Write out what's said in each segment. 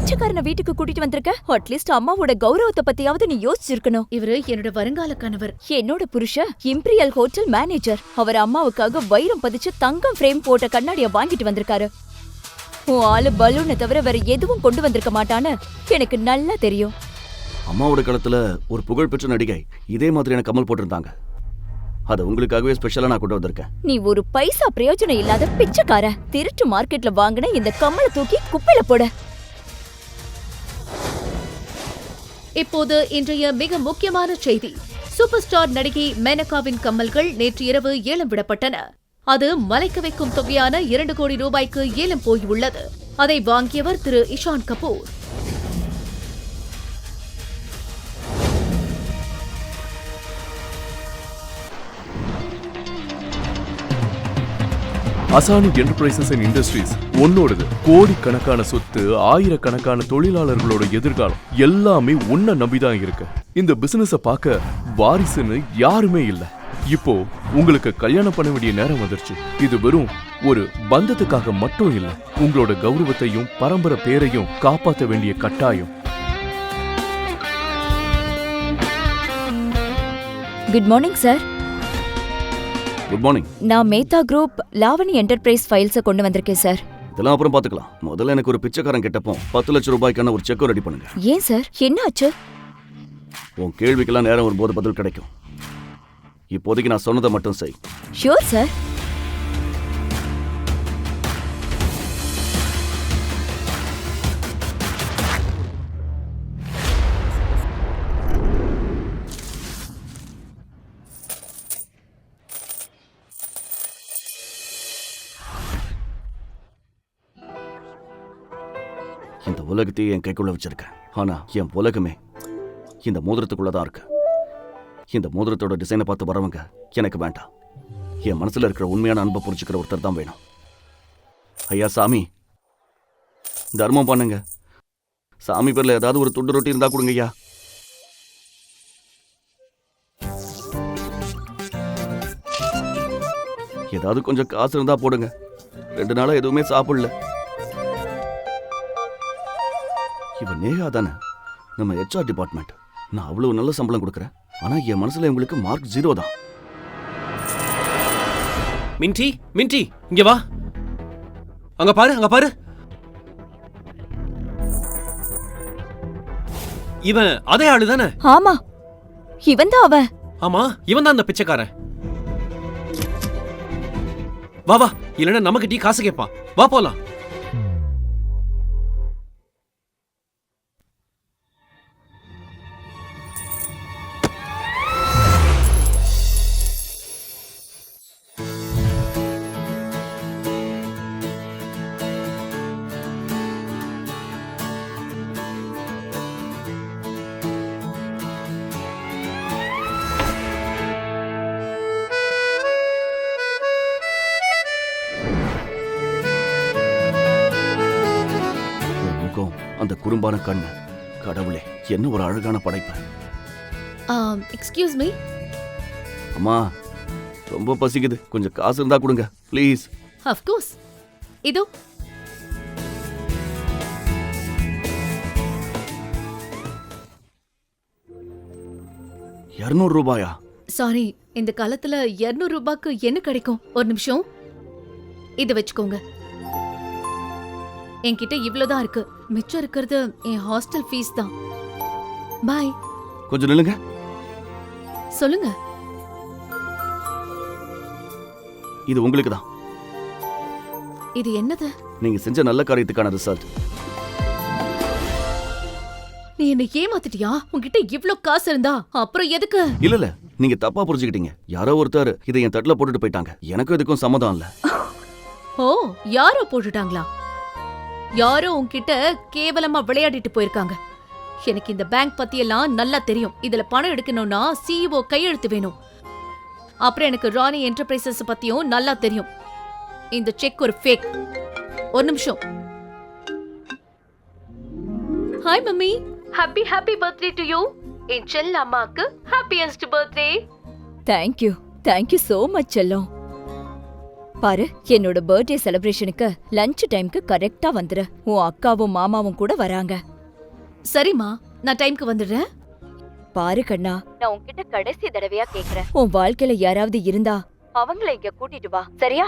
பிச்சைக்காரன வீட்டுக்கு கூட்டிட்டு வந்திருக்க. அட்லீஸ்ட் அம்மாவோட கௌரவத்தை பத்தியாவது நீ யோசிச்சிருக்கணும். இவரு என்னோட வருங்கால கணவர். என்னோட புருஷன் இம்பீரியல் ஹோட்டல் மேனேஜர். அவர் அம்மாவுக்காக வைரம் பதிச்சு தங்கம் ஃப்ரேம் போட்ட கண்ணாடிய வாங்கிட்டு வந்திருக்காரு. உன் ஆளு பலூனை தவிர வேற எதுவும் கொண்டு வந்திருக்க மாட்டான்னு எனக்கு நல்லா தெரியும். அம்மாவோட காலத்துல ஒரு புகழ்பெற்ற நடிகை இதே மாதிரியான கமல் போட்டிருந்தாங்க. அது உங்களுக்காகவே ஸ்பெஷலா நான் கொண்டு வந்திருக்கேன். நீ ஒரு பைசா பிரயோஜனம் இல்லாத பிச்சைக்கார. திருட்டு மார்க்கெட்ல வாங்கின இந்த கம்மலை தூக்கி குப்பையில போட. இப்போது இன்றைய மிக முக்கியமான செய்தி. சூப்பர் ஸ்டார் நடிகை மேனகாவின் கம்மல்கள் நேற்று இரவு ஏலம் விடப்பட்டன. அது மலைக்க வைக்கும் தொகையான 2 கோடி ரூபாய்க்கு ஏலம் போயுள்ளது. அதை வாங்கியவர் திரு Ishaan Kapoor. Asani enterprises and industries உன்னோடது. கோடிக்கணக்கான சொத்து, ஆயிரக்கணக்கான தொழிலாளர்களோட எதிர்காலம் எல்லாமே உன்னை நம்பிதான் இருக்கு. இந்த பிசினஸ பார்க்க வாரிசுன்னு யாருமே இல்ல. இப்போ உங்களுக்கு கல்யாணம் பண்ண வேண்டிய நேரம் வந்துருச்சு. இது வெறும் ஒரு பந்தத்துக்காக மட்டும் இல்ல, உங்களோட கௌரவத்தையும் பரம்பரை பேரையும் காப்பாற்ற வேண்டிய கட்டாயம். Good morning sir. Good morning. நான் மேத்தா குரூப் லாவணி என்டர்பிரைஸ் ஃபைல்ஸை கொண்டு வந்திருக்கேன் சார். இதெல்லாம் அப்புறம் பாத்துக்கலாம். முதல்ல எனக்கு ஒரு பிச்சைக்காரன் கிட்டப்போ 10 லட்சம் ரூபாய்க்கான ஒரு செக் ரெடி பண்ணுங்க. ஏன் சார், என்ன ஆச்சு? உன் கேள்விக்கெல்லாம் நேரம் வரும்போது பதில் கிடைக்கும். இப்போதைக்கு நான் சொன்னதை மட்டும் செய். Sure sir. இந்த உலகத்தையே என் கைக்குள்ள வச்சிருக்கேன். ஆனா என் உலகமே இந்த மோதிரத்துக்குள்ளதான் இருக்கு. இந்த மோதிரத்தோட டிசைனை பார்த்து வரவங்க எனக்கு வேண்டாம். என் மனசுல இருக்கிற உண்மையான அன்பை புரிஞ்சுக்கிற ஒருத்தர் தான் வேணும். ஐயா சாமி, தர்மம் பண்ணுங்க. சாமி பேர்ல ஏதாவது ஒரு துண்டு ரொட்டி இருந்தா கொடுங்க ஐயா. ஏதாவது கொஞ்சம் காசு இருந்தா போடுங்க. 2 நாளா எதுவுமே சாப்பிடல. இவன் நேஹா தானே, நம்ம HR டிபார்ட்மெண்ட். நான் அவ்வளவு நல்ல சம்பளம் கொடுக்குறேன். ஆனா என் மனசுல உங்களுக்கு மார்க் 0 தான். மின்டி, மின்டி, இங்க வா. அங்க பாரு, அங்க பாரு. இவன் அதே ஆளு தானே? ஆமா, இவன் தான் அவன். ஆமா, இவன் தான் அந்த பிச்சைக்காரன். வா வா, இல்லைன்னா நமக்கு டீ காசு கேட்பான். வா போலாம். அந்த குறும்பான கண்ணு, கடவுளே, என்ன ஒரு அழகான படைப்பு. Excuse me. அம்மா, ரொம்ப பசிக்குது. கொஞ்சம் காசு இருந்தா கொடுங்க ப்ளீஸ். Of course. இதோ. ₹200? சாரி, இந்த காலத்துல 200 ரூபாய்க்கு என்ன கிடைக்கும்? ஒரு நிமிஷம், இத வச்சுக்கோங்க. என்கிட்ட இவ்வளவுதான் இருக்கு. மிச்சம் இருக்கிறது என் ஹாஸ்டல் ஃபீஸ் தான். பாய். கொஞ்சம் நில்லுங்க. சொல்லுங்க. இது உங்களுக்கு தான். இது என்னது? நீங்க செஞ்ச நல்ல காரியத்துக்கான ரிசல்ட். நீ என்ன ஏமாத்திட்டியா? உன்கிட்ட இவ்ளோ காசு இருந்தா அப்புறம் எதுக்கு? இல்ல, நீங்க தப்பா புரிஞ்சுக்கிட்டீங்க. யாரோ ஒருத்தர் இதை என் தட்டுல போட்டுட்டு போயிட்டாங்க. எனக்கும் இதுக்கும் சம்மதம் இல்ல. ஓ, யாரோ போட்டுட்டாங்களா? யாரோ உன்கிட்ட கேவலமா விளையாடிட்டு போயிருக்காங்க. எனக்கு இந்த பேங்க் பத்தி எல்லாம் நல்லா தெரியும். இதுல பணம் எடுக்கணும்னா CEO கையெழுத்து வேணும். அப்புறம் எனக்கு ராணி என்டர்பிரைசஸ் பத்தியும் நல்லா தெரியும். இந்த செக் ஒரு ஃபேக். ஒரு நிமிஷம். Hi mummy, happy birthday to you. என் செல்ல அம்மாக்கு happiest birthday. Thank you, thank you so much செல்லம். பாரு, என்னோட பர்த்டே செலிப்ரேஷனுக்கு லஞ்ச் டைம்க்கு கரெக்டா வந்துரு. உன் அக்காவும் மாமாவும் கூட வராங்க. சரிம்மா, நான் டைம்க்கு வந்துடுறேன். பாரு கண்ணா, நான் உன்கிட்ட கடைசி தடவையா கேக்குறேன். உன் வாழ்க்கையில யாராவது இருந்தா அவங்கள இங்க கூட்டிட்டு வா, சரியா?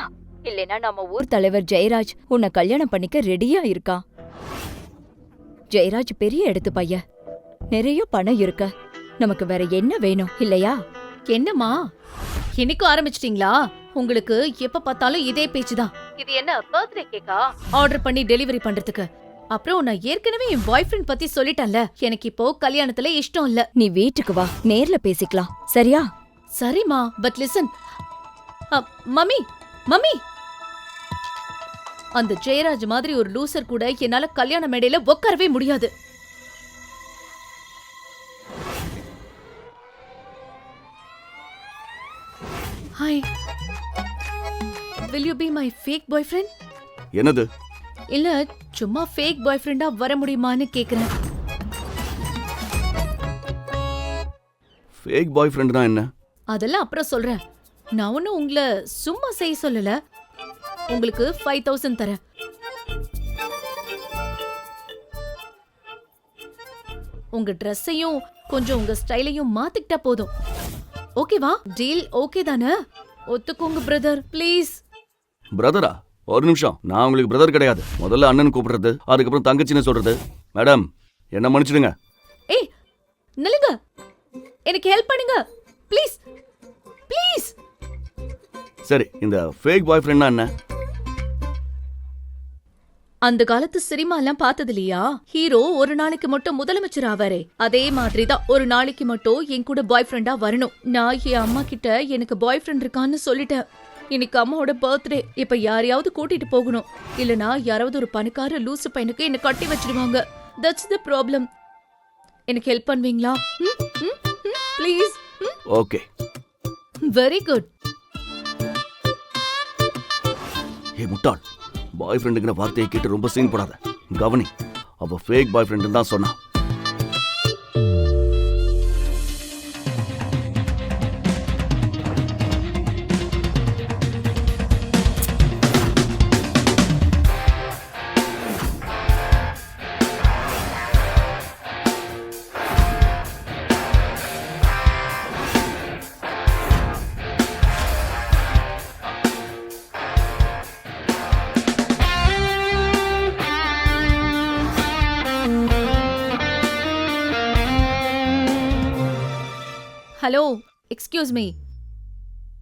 இல்லைன்னா நம்ம ஊர் தலைவர் ஜெயராஜ் உன்னை கல்யாணம் பண்ணிக்க ரெடியா இருக்கான். ஜெயராஜ் பெரிய இடத்து பையன், நிறைய பணம் இருக்க. நமக்கு வேற என்ன வேணும் இல்லையா? என்னம்மா, இன்னைக்கும் ஆரம்பிச்சிட்டீங்களா? உங்களுக்கு எப்ப பார்த்தாலும் இதே பேச்சுதான். இது என்ன பர்த்டே கேக்கா ஆர்டர் பண்ணி டெலிவரி பண்றதுக்கு? அப்புறம் நான் ஏற்கனவே என் பாய் ஃப்ரெண்ட் பத்தி சொல்லிட்டேன்ல, எனக்கு இப்போ கல்யாணத்துல இஷ்டம் இல்ல. நீ வீட்டுக்கு வா, நேர்ல பேசிக்கலாம், சரியா? சரிம்மா, பட் லிசன். மம்மி மம்மி, அந்த ஜெயராஜ் மாதிரி ஒரு லூசர் கூட என்னால கல்யாண மேடையில உட்காரவே முடியாது. Hi, will you be my fake boyfriend? என்னது? இல்ல, சும்மா ஃபேக் பாய் ஃப்ரெண்டா வர முடியுமான்னு கேக்குறேன். ஃபேக் பாய் ஃப்ரெண்ட்னா என்ன? அதெல்லாம் அப்புறம் சொல்றேன். நான் ஒன்னும் உங்களை சும்மா செய்ய சொல்லல. உங்களுக்கு 5000 தரேன். உங்க ட்ரெஸ்ஸையும் கொஞ்சம் உங்க ஸ்டைலையும் மாத்திக்கிட்டா போதும். ஓகேவா? டீல் ஓகே தானே? ஒத்துக்கோங்க பிரதர், ப்ளீஸ். பிரதரா? ஒரு நிமிஷம், நான் உங்களுக்கு பிரதர் கிடையாது. முதல்ல அண்ணன் கூப்பிடுறது, அதுக்கப்புறம் தங்கச்சின்னு சொல்றது. மேடம், என்ன மன்னிச்சிடுங்க. ஏய் நில்லுங்க, எனக்கு ஹெல்ப் பண்ணுங்க ப்ளீஸ் ப்ளீஸ். சரி, இந்த ஃபேக் பாய் ஃப்ரெண்ட்னா என்ன? அந்த காலத்து சினிமா எல்லாம் பார்த்தது இல்லையா? ஹீரோ ஒரு நாளைக்கு மட்டும் முதலமைச்சர் ஆவாரே, அதே மாதிரிதான் ஒரு நாளைக்கு மட்டும் என் கூட பாய் ஃப்ரெண்டா வரணும். நான் என் அம்மா கிட்ட எனக்கு பாய் ஃப்ரெண்ட் இருக்கான்னு சொல்லிட்டேன். இன்னைக்கு அம்மாவோட பர்த்டே. இப்ப யாரையாவது கூட்டிட்டு போகணும், இல்லனா யாராவது ஒரு பணக்கார லூசு பையனுக்கு என்ன கட்டி வச்சிடுவாங்க. That's the problem. எனக்கு ஹெல்ப் பண்ணுவீங்களா ப்ளீஸ்? Okay, very good. ஏ முட்டாள், பாய் ஃப்ரெண்டுங்கிற வார்த்தையை கேட்டு ரொம்ப சீன் போடாத. கவனி, அவ ஃபேக் பாய் ஃப்ரெண்டுன்னு தான் சொன்னா. Hello, excuse me.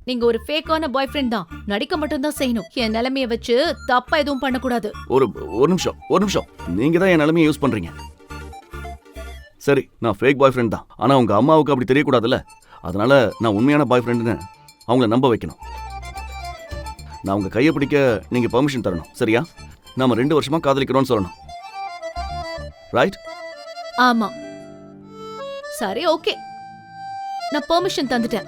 நீங்க ஒரு ஃபேக்கான பாய் ஃப்ரெண்ட் தான், நடிக்க மட்டும் தான் செய்யணும். என் நிலைமைய வச்சு தப்பா எதுவும் பண்ணக்கூடாது. ஒரு நிமிஷம். நீங்க தான் என் நிலைமையை யூஸ் பண்றீங்க. சரி, நான் ஃபேக் பாய் ஃப்ரெண்ட் தான். ஆனா உங்க அம்மாவுக்கு அப்படி தெரியக்கூடாதுல்ல. அதனால நான் உண்மையான பாய் ஃப்ரெண்டுன்னு அவங்கள நம்ப வைக்கணும். நான் உங்க கையை பிடிக்க நீங்க பெர்மிஷன் தரணும், சரியா? நாம 2 வருஷமா காதலிக்கிறோம்னு சொல்லணும். ரைட்? ஆமா. சரி, ஓகே, நான் பெர்மிஷன் தந்துட்டேன்.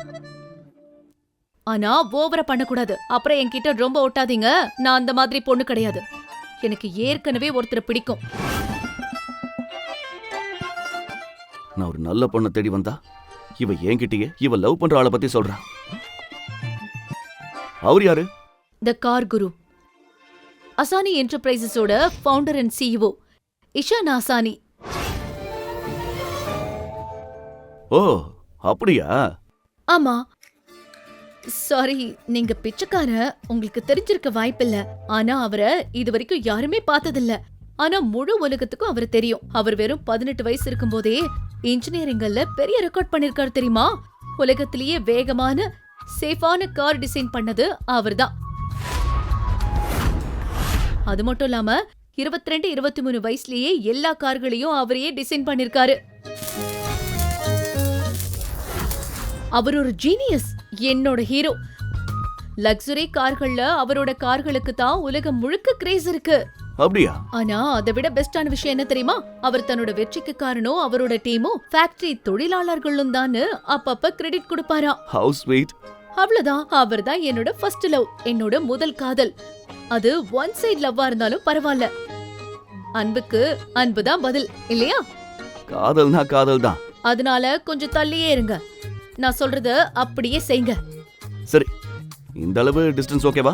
ஆனா ஓவரா பண்ணக்கூடாது. அப்புறம் என்கிட்ட ரொம்ப ஒட்டாதீங்க. நான் அந்த மாதிரி பொண்ணு கிடையாது. எனக்கு ஏற்கனவே ஒருத்தரை பிடிக்கும். நான் ஒரு நல்ல பொண்ணை தேடி வந்தா இவ என்கிட்டயே இவ லவ் பண்ற ஆளை பத்தி சொல்றா. அவர் யாரு? த கார் குரு, அசானி என்டர்பிரைசஸோட founder and CEO Ishaan Asani. ஓ, அப்படியா? ஆமா. சாரி, நீங்க பிச்சைக்கார, உங்களுக்கு தெரிஞ்சிருக்க வாய்ப்பில்ல. ஆனா அவரை இது வரைக்கும் யாருமே பார்த்ததில்ல. ஆனா முழு உலகத்துக்கும் அவர் தெரியும். அவர் வெறும் 18 வயசு இருக்கும் போதே இன்ஜினியரிங்ல பெரிய ரெக்கார்ட் பண்ணிருக்காரு தெரியுமா? உலகத்திலேயே வேகமான சேஃபான கார் டிசைன் பண்ணது அவர்தான். அது மட்டும் இல்லாம 22, 23 வயசுலயே எல்லா கார்களையும் அவரையே டிசைன் பண்ணிருக்காரு. அவர் ஒரு ஜீனியஸ், என்னோட ஹீரோ. லக்ஸுரி கார்கள்ல அவரோட கார்களுக்கு தான் உலகம் முழுக்க கிரேஸ் இருக்கு. அப்படியா? ஆனா அதை விட பெஸ்டான விஷயம் என்ன தெரியுமா? அவர் தன்னோட வெற்றிக்கு காரணம் அவரோட டீமும் ஃபேக்டரி தொழிலாளர்களும் தான் அப்பப்ப கிரெடிட் கொடுப்பாரா. Have sweet. அவ்வளவுதான். அவர் தான் என்னோட ஃபர்ஸ்ட் லவ், என்னோட முதல் காதல். அது ஒன் சைடு லவ்வா இருந்தாலும் பரவாயில்ல. அன்புக்கு அன்புதான் பதில், இல்லையா? காதல்னா காதல் தான். அதனால கொஞ்சம் தள்ளியே இருங்க. நான் சொல்றத அப்படியே செய்யுங்க. சரி, இந்த அளவு டிஸ்டன்ஸ் ஓகேவா?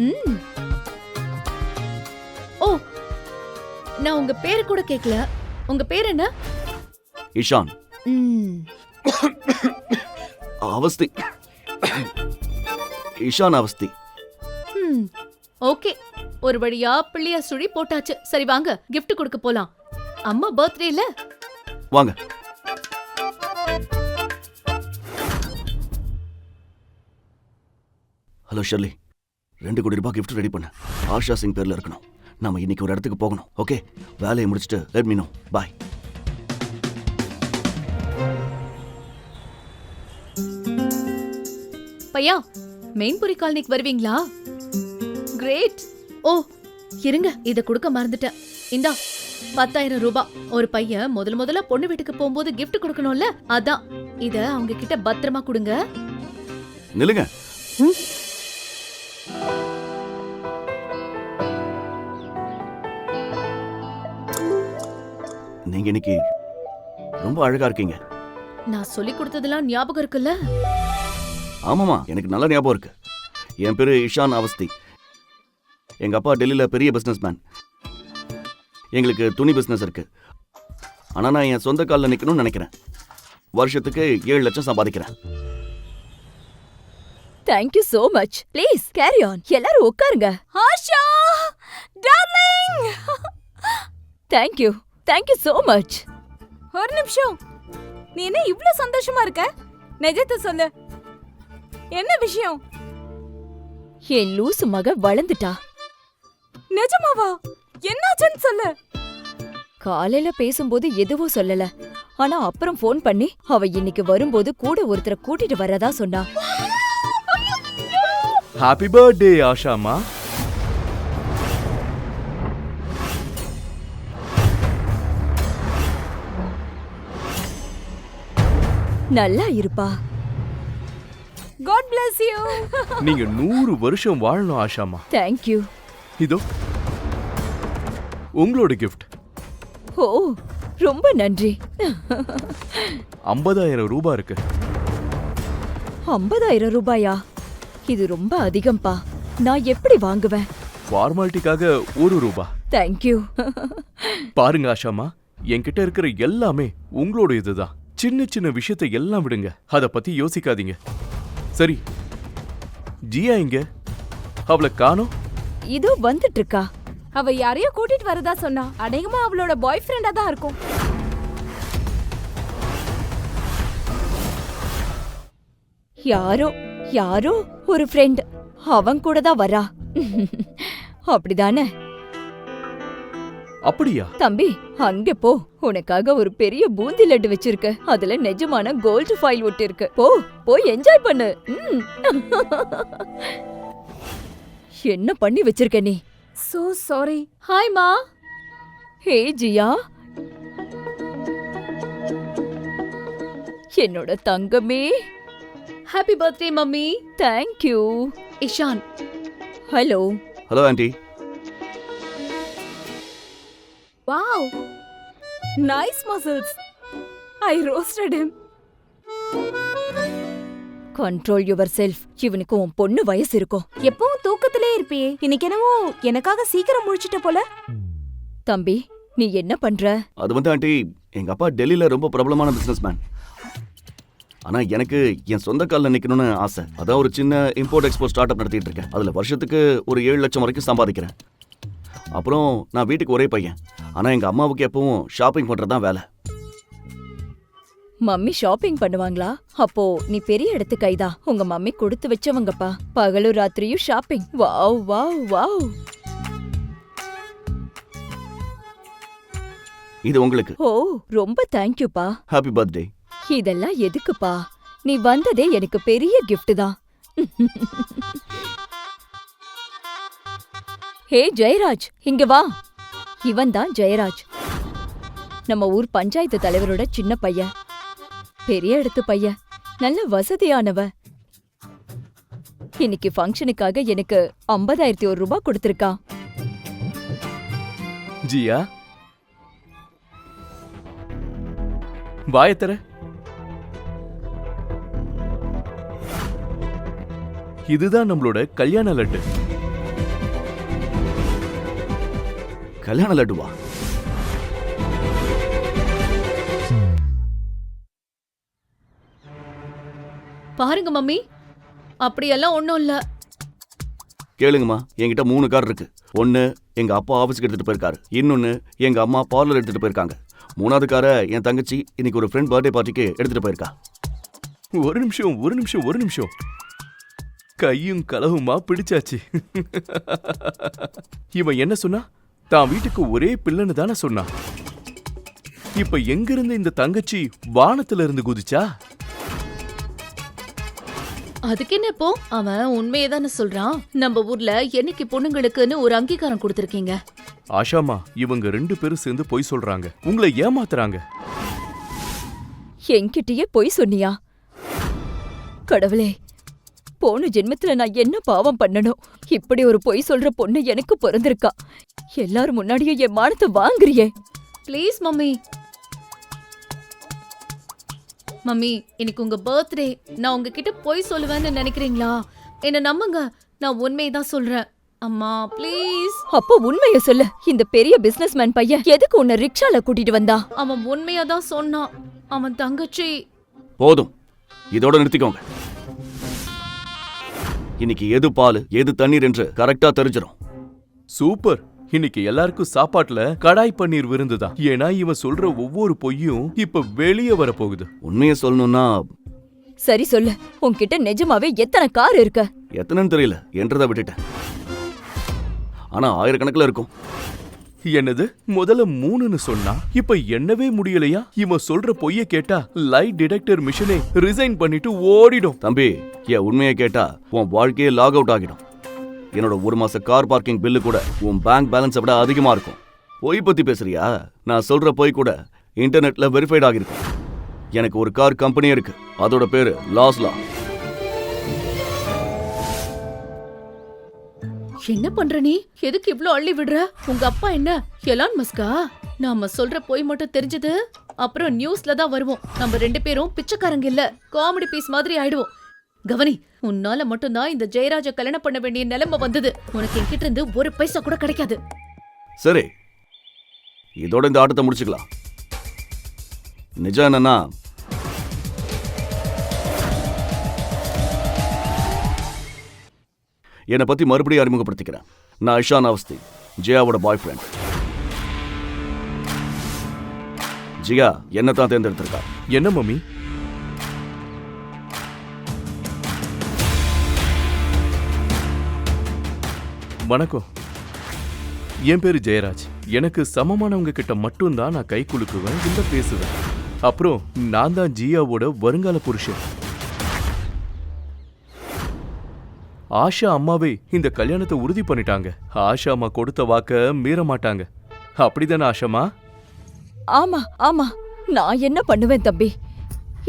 ம். ஓ, நான் உங்க பேரு கூட கேக்கல. உங்க பேர் என்ன? இஷான். ம். அவஸ்தி. இஷான் அவஸ்தி. ம். ஓகே, ஒரு வழியா பிள்ளையா சுழி போட்டாச்சு. சரி வாங்க, gift கொடுக்க போலாம். அம்மா பர்த்டே இல்ல? வாங்க. ஹலோ ஷர்லி, 2 கோடி ரூபாய் கிஃப்ட் ரெடி பண்ண. ஆஷா சிங் பேர்ல இருக்கணும். நாம இன்னைக்கு ஒரு இடத்துக்கு போகணும். ஓகே, வேலையை முடிச்சுட்டு லெட் மீ நோ. பை. பையா, மெயின்புரி காலனிக்கு வருவீங்களா? கிரேட். ஓ, இருங்க, இத கொடுக்க மறந்துட்டேன். இந்தா 10,000 ரூபாய். ஒரு பையன் முதல்ல பொண்ணு வீட்டுக்கு போகும்போது gift கொடுக்கணும்ல, அதான். இத அவங்க கிட்ட பத்திரமா கொடுங்க. நில்லுங்க. நீங்க இன்னைக்கு ரொம்ப அழகா இருக்கீங்க. நான் சொல்லி கொடுத்ததெல்லாம் ஞாபகம் இருக்குல்ல? ஆமாமா, எனக்கு நல்ல ஞாபகம் இருக்கு. என் பேரு இஷான் அவஸ்தி. எங்க அப்பா டெல்லியில பெரிய பிசினஸ் மேன். எங்களுக்கு துணி பிசினஸ் இருக்கு. ஆனா நான் என் சொந்த காலில் நிக்கணும்னு நினைக்கிறேன். வருஷத்துக்கு 7 லட்சம் சம்பாதிக்கிறேன். Thank you so much. Please carry on. எல்லாரும் உட்காருங்க. Asha darling. Thank you so much. ஒரு நிமிஷம், நீ என்ன இவ்ளோ சந்தோஷமா இருக்க? நிஜத்தை சொல்லு, என்ன விஷயம்? என் லூசு மக வளர்ந்துட்டா. நிஜமாவா? என்னாச்சுன்னு சொல்லு. காலையில பேசும்போது எதுவும் சொல்லல. ஆனா அப்புறம் ஃபோன் பண்ணி அவ இன்னைக்கு வரும்போது கூட ஒருத்தரை கூட்டிட்டு வரதா சொன்னா. ஹாப்பி பர்த்டே ஆஷாமா. நல்லா இருப்பா. God bless you. நீங்க 100 வருஷம் வாழணும் ஆஷாமா. Thank you. இதோ உங்களோட கிஃப்ட். ஓ, ரொம்ப நன்றி. 50,000 ரூபாய் இருக்கு. 50,000 ரூபாயா? இது ரொம்ப அதிகம்பா. நான் எப்படி வாங்குவேன்? ஃபார்மாலிட்டிக்காக 1 ரூபாய். Thank you. பாருங்க ஆஷாமா, என்கிட்ட இருக்கிற எல்லாமே உங்களோட இதுதான். சின்ன சின்ன விஷயத்தை எல்லாம் விடுங்க, அத பத்தி யோசிக்காதீங்க. சரி, ஜியா இங்க? அவளை காணோம். இதோ வந்துட்டு இருக்கா. அவ யாரையோ கூட்டிட்டு வரதா சொன்னா. அநேகமா அவளோட பாய் ஃப்ரெண்டா தான் இருக்கும். யாரோ ஒரு ஃப்ரெண்ட். அவன் கூட தான் வரா. அப்படிதானே? அப்படியா? தம்பி, அங்க போ. உனக்காக ஒரு பெரிய பூந்தி லட்டு வச்சிருக்க. அதுல நிஜமான கோல்டு ஃபைல் ஒட்டி இருக்கு. போய் என்ஜாய் பண்ணு. என்ன பண்ணி வச்சிருக்க நீ? So sorry. ஹாய் மா. ஹே ஜியா, என்னோட தங்கமே. Happy birthday mummy. Thank you. Ishaan. Hello. Hello aunty. Wow. Nice muscles. I roasted him. Control yourself. இவனுக்கு உன் பொண்ணு வயசு இருக்கும். எப்பவும் தூக்கத்திலே இருப்பியே, இன்னைக்கு என்னவோ எனக்காக சீக்கிரம் முடிச்சிட்ட போல. தம்பி, நீ என்ன பண்ற? அது வந்து ஆண்டி, எங்க அப்பா டெல்லியில ரொம்ப பிரபலமான பிசினஸ் மேன். ஆனா எனக்கு என் சொந்த காலில் நிக்கணும்னு ஆசை. அதான் ஒரு சின்ன இம்போர்ட் எக்ஸ்போர்ட் ஸ்டார்ட் அப் நடத்திட்டு இருக்கேன். அதுல வருஷத்துக்கு ஒரு 7 லட்சம் வரைக்கும் சம்பாதிக்கிறேன். அப்புறம் நான் வீட்டுக்கு ஒரே பையன். ஆனா எங்க அம்மாவுக்கு எப்பவும் ஷாப்பிங் பண்றதுதான் வேலை. மம்மி ஷாப்பிங் பண்ணுவாங்களா? அப்போ நீ பெரிய இடத்து கைதா. உங்க மம்மி கொடுத்து வச்சவங்கப்பா. பகலும் ராத்திரியும் ஷாப்பிங். Wow wow wow. இது உங்களுக்கு. ஓ, ரொம்ப தேங்க்யூப்பா. Happy birthday. இதெல்லாம் எதுக்குப்பா? நீ வந்ததே எனக்கு பெரிய கிஃப்ட் தான். ஹே ஜெயராஜ், இங்க வா. இவன் தான் ஜெயராஜ், நம்ம ஊர் பஞ்சாயத்து தலைவரோட சின்ன பையன். பெரிய இடத்து பையன், நல்ல வசதியானவ. இன்னைக்கு ஃபங்க்ஷனுக்காக எனக்கு 50,001 ரூபாய் கொடுத்திருக்கான். ஜியா, வாயத்தர. இதுதான் நம்மளோட கல்யாண லட்டு. கல்யாண லட்டுவா? பாருங்க மம்மி, அப்படியெல்லாம் ஒண்ணும் இல்ல. கேளுங்கம்மா, என்கிட்ட 3 கார் இருக்கு. ஒன்னு எங்க அப்பா ஆபீஸ்க்கு எடுத்துட்டு போயிருக்காரு, இன்னொன்னு எங்க அம்மா பார்லர் எடுத்துட்டு போயிருக்காங்க, 3வது காரை என் தங்கச்சி இன்னைக்கு ஒரு ஃப்ரெண்ட் பர்த்டே பார்ட்டிக்கு எடுத்துட்டு போயிருக்கா. ஒரு நிமிஷம். கையும் களவுமா பிடிச்சாச்சு. இவன் என்ன சொன்னா? தான் வீட்டுக்கு ஒரே பிள்ளைன்னு தானே சொன்னான். இப்ப எங்க இருந்து இந்த தங்கச்சி வானத்துல இருந்து குதிச்சா? அதுக்கு என்ன இப்போ? அவன் உண்மையை தானே சொல்றான். நம்ம ஊர்ல என்னைக்கு பொண்ணுங்களுக்குன்னு ஒரு அங்கீகாரம் கொடுத்திருக்கீங்க? ஆஷாமா, இவங்க 2 பேரும் சேர்ந்து பொய் சொல்றாங்க, உங்களை ஏமாத்துறாங்க. என்கிட்டயே பொய் சொன்னியா? கடவுளே, போன ஜென்மத்துல நான் என்ன பாவம் பண்ணணும்? இப்படி ஒரு பொய் சொல்ற பொண்ணு எனக்கு பிறந்திருக்கா. எல்லாரும் முன்னாடியே என் மானத்தை வாங்குறியே. Please mummy. மம்மி, இன்னைக்கு உங்க பர்த்டே. நான் உங்ககிட்ட பொய் சொல்லுவேன்னு நினைக்கிறீங்களா? என்ன நம்புங்க, நான் உண்மையதான் சொல்றேன். அம்மா ப்ளீஸ். அப்போ உண்மைய சொல்லு. இந்த பெரிய பிசினஸ்மேன் பையன் எதுக்கு உன்னை ரிக்ஷால கூட்டிட்டு வந்தா? அவன் உண்மையாதான் சொன்னான். அவன் தங்கச்சி. போதும், இதோட நிறுத்திக்கோங்க. இன்னைக்கு எது பால் எது தண்ணீர் என்று கரெக்டா தெரிஞ்சிடும். சூப்பர். இன்னைக்கு எல்லாருக்கும் சாப்பாட்டுல கடாய் பன்னீர் விருந்துதான். ஏன்னா இவன் சொல்ற ஒவ்வொரு பொய்யும் இப்ப வெளியே வர போகுது. உண்மையை சொல்லணும்னா சரி சொல்லு, உன்கிட்ட நிஜமாவே எத்தனை கார் இருக்கு? எத்தனைன்னு தெரியல, என்றதை விட்டுட்டேன். ஆனா ஆயிரக்கணக்கில் இருக்கும். என்னது? முதல்ல 3ன்னு சொன்னா இப்ப எண்ணவே முடியலையா? இவன் சொல்ற பொய்ய கேட்டா லைட் டிடெக்டர் மிஷினே ரிசைன் பண்ணிட்டு ஓடிடும். தம்பி, என் உண்மையை கேட்டா உன் வாழ்க்கையே லாக் அவுட் ஆகிடும். என்னோட 1 மாச கார் பார்க்கிங் பில்லு கூட உன் பேங்க் பேலன்ஸை விட அதிகமா இருக்கும். பொய் பத்தி பேசுறியா? நான் சொல்ற பொய் கூட இன்டர்நெட்ல வெரிஃபைட் ஆகிருக்கும். எனக்கு ஒரு கார் கம்பெனி இருக்கு, அதோட பேரு லாஸ்லா. என்ன பண்ற நீ? எதுக்கு இவ்ளோ அள்ளி விடுற? உங்க அப்பா என்ன எலான் மஸ்கா? நாம சொல்ற பொய் மட்டும் தெரிஞ்சது அப்புறம் நியூஸ்ல தான் வருவோம். நம்ம 2 பேரும் பிச்சைக்காரங்க இல்ல, காமெடி பீஸ் மாதிரி ஆயிடுவோம். கவனி, உன்னால மட்டும்தான் இந்த ஜெயராஜ கல்யாணம் பண்ண வேண்டிய நிலைமை வந்தது. உனக்கு என்கிட்ட இருந்து 1 பைசா கூட கிடைக்காது. சரி, இதோட இந்த ஆட்டத்தை முடிச்சுக்கலாம். நிஜம் என்னன்னா, என்னை பத்தி மறுபடியும் அறிமுகப்படுத்திக்கிறேன். நான் இஷான் அவஸ்தி, ஜியாவோட பாய் ஃப்ரெண்ட். ஜியா என்ன தான் தேர்ந்தெடுத்திருக்கா. என்ன மம்மி? வணக்கம். என் பேரு ஜெயராஜ். எனக்கு சமமானவங்க கிட்ட மட்டும்தான் நான் கை குலுக்குவேன், இல்ல பேசுவேன். அப்புறம் நான் தான் ஜியாவோட வருங்கால புருஷன். ஆஷா அம்மாவே இந்த கல்யாணத்தை உறுதி பண்ணிட்டாங்க. ஆஷா அம்மா கொடுத்த வாக்க மீற மாட்டாங்க. அப்படிதானே ஆஷாமா? ஆமா ஆமா, நான் என்ன பண்ணுவேன் தம்பி?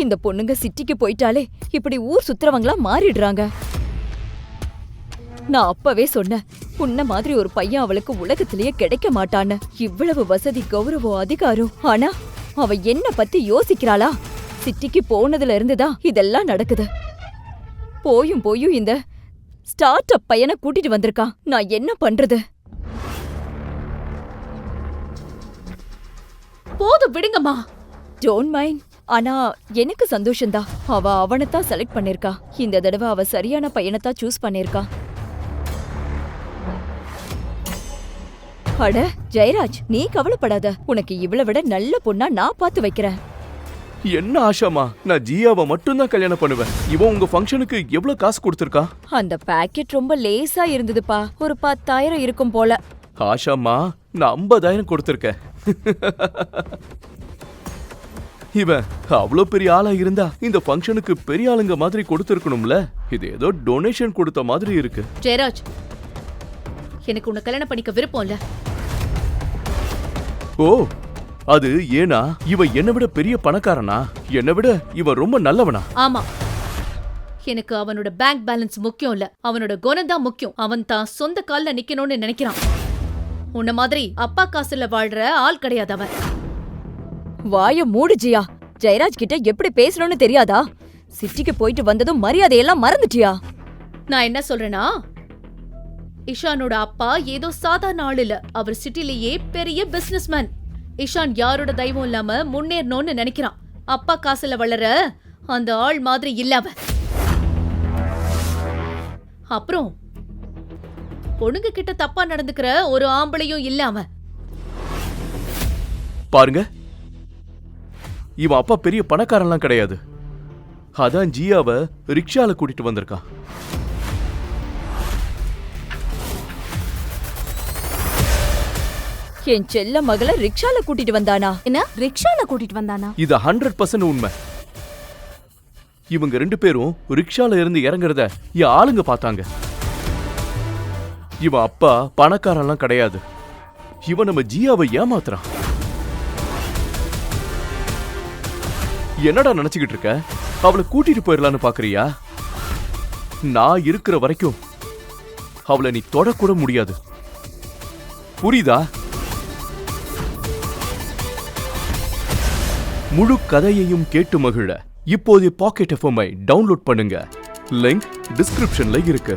இந்த பொண்ணுங்க சிட்டிக்கு போயிட்டாலே இப்படி ஊர் சுத்துறவங்களா மாறிடுறாங்க. நான் அப்பவே சொன்னேன், உன்ன மாதிரி ஒரு பையன் அவளுக்கு உலகத்திலேயே கிடைக்க மாட்டான்னு. இவ்வளவு வசதி, கௌரவம், அதிகாரம். ஆனா அவ என்ன பத்தி யோசிக்கிறாளா? சிட்டிக்கு போனதுல இருந்துதான் இதெல்லாம் நடக்குது. போயும் இந்த ஸ்டார்ட் அப் பையனை கூட்டிட்டு வந்திருக்கான். நான் என்ன பண்றது? போதும் விடுங்கம்மா. Don't mind. ஆனா எனக்கு சந்தோஷம்தான். அவ அவனைத்தான் செலக்ட் பண்ணிருக்கா. இந்த தடவை அவ சரியான பையனைத்தான் சூஸ் பண்ணிருக்கா. அட ஜெயராஜ், நீ கவலைப்படாத. உனக்கு இவளை விட நல்ல பொண்ணா நான் பார்த்து வைக்கிறேன். என்ன ஆஷாமா, நான் ஜியாவை மட்டும்தான் கல்யாணம் பண்ணுவேன். இவன் உங்க ஃபங்க்ஷனுக்கு எவ்வளவு காசு கொடுத்திருக்கா? அந்த பாக்கெட் ரொம்ப லேசா இருந்ததுப்பா. ஒரு 10,000 இருக்கும் போல. ஆஷாமா, நான் 50,000 கொடுத்திருக்கேன். இவன் அவ்வளோ பெரிய ஆளா இருந்தா இந்த ஃபங்க்ஷனுக்கு பெரிய ஆளுங்க மாதிரி கொடுத்திருக்கணும்ல. இது ஏதோ டொனேஷன் கொடுத்த மாதிரி இருக்கு. ஜெயராஜ், எனக்கு உன்னை கல்யாணம் பண்ணிக்க விருப்பம் இல்ல. ஓ, அது ஏனா இவன் என்னை விட பெரிய பணக்காரனா? என்னை விட இவன் ரொம்ப நல்லவனா? ஆமா, எனக்கு அவனோட பேங்க் பேலன்ஸ் முக்கியம் இல்ல, அவனோட குணம் தான் முக்கியம். அவன் தான் சொந்த கால்ல நிக்கணும்னு நினைக்கிறான். உன்ன மாதிரி அப்பா காசுல வாழ்ற ஆள் கிடையாது அவன். வாய மூடு ஜியா. ஜெயராஜ் கிட்ட எப்படி பேசணும்னு தெரியாதா? சிட்டிக்கு போயிட்டு வந்ததும் மரியாதையெல்லாம் மறந்துட்டியா? நான் என்ன சொல்றேன்னா, இஷானோட அப்பா ஏதோ சாதாரண ஆள் இல்ல. அவர் சிட்டிலேயே பெரிய பிசினஸ்மேன். இஷான் யாரோட தெய்வம் இல்லாம முன்னேறணும்னு நினைக்கிறான். அப்பா காசுல வளர அந்த ஆள் மாதிரி இல்லாம. அப்புறம் பொண்ணுங்க கிட்ட தப்பா நடந்துக்கிற ஒரு ஆம்பளையும் இல்லாம. பாருங்க, இவன் அப்பா பெரிய பணக்காரன்லாம் கிடையாது. அதான் ஜியாவை ரிக்ஷால கூட்டிட்டு வந்திருக்கான். என் செல்ல மகளை ரிக்ஷால கூட்டிட்டு வந்தானா? என்ன ரிக்ஷால கூட்டிட்டு வந்தானா? இது 100% உண்மை. இவங்க 2 பேரும் ரிக்ஷால இருந்து இறங்குறத என் ஆளுங்க பார்த்தாங்க. இவன் அப்பா பணக்காரன்லாம் கிடையாது. இவன் நம்ம ஜியாவை ஏமாத்துறான். என்னடா நினைச்சுக்கிட்டு இருக்க? அவளை கூட்டிட்டு போயிடலான்னு பாக்குறியா? நான் இருக்கிற வரைக்கும் அவளை நீ தொடக்கூட முடியாது. புரியுதா? முழு கதையையும் கேட்டு மகிழ இப்போதே பாக்கெட் எஃப்எம் டவுன்லோட் பண்ணுங்க. லிங்க் டிஸ்கிரிப்ஷன்ல இருக்கு.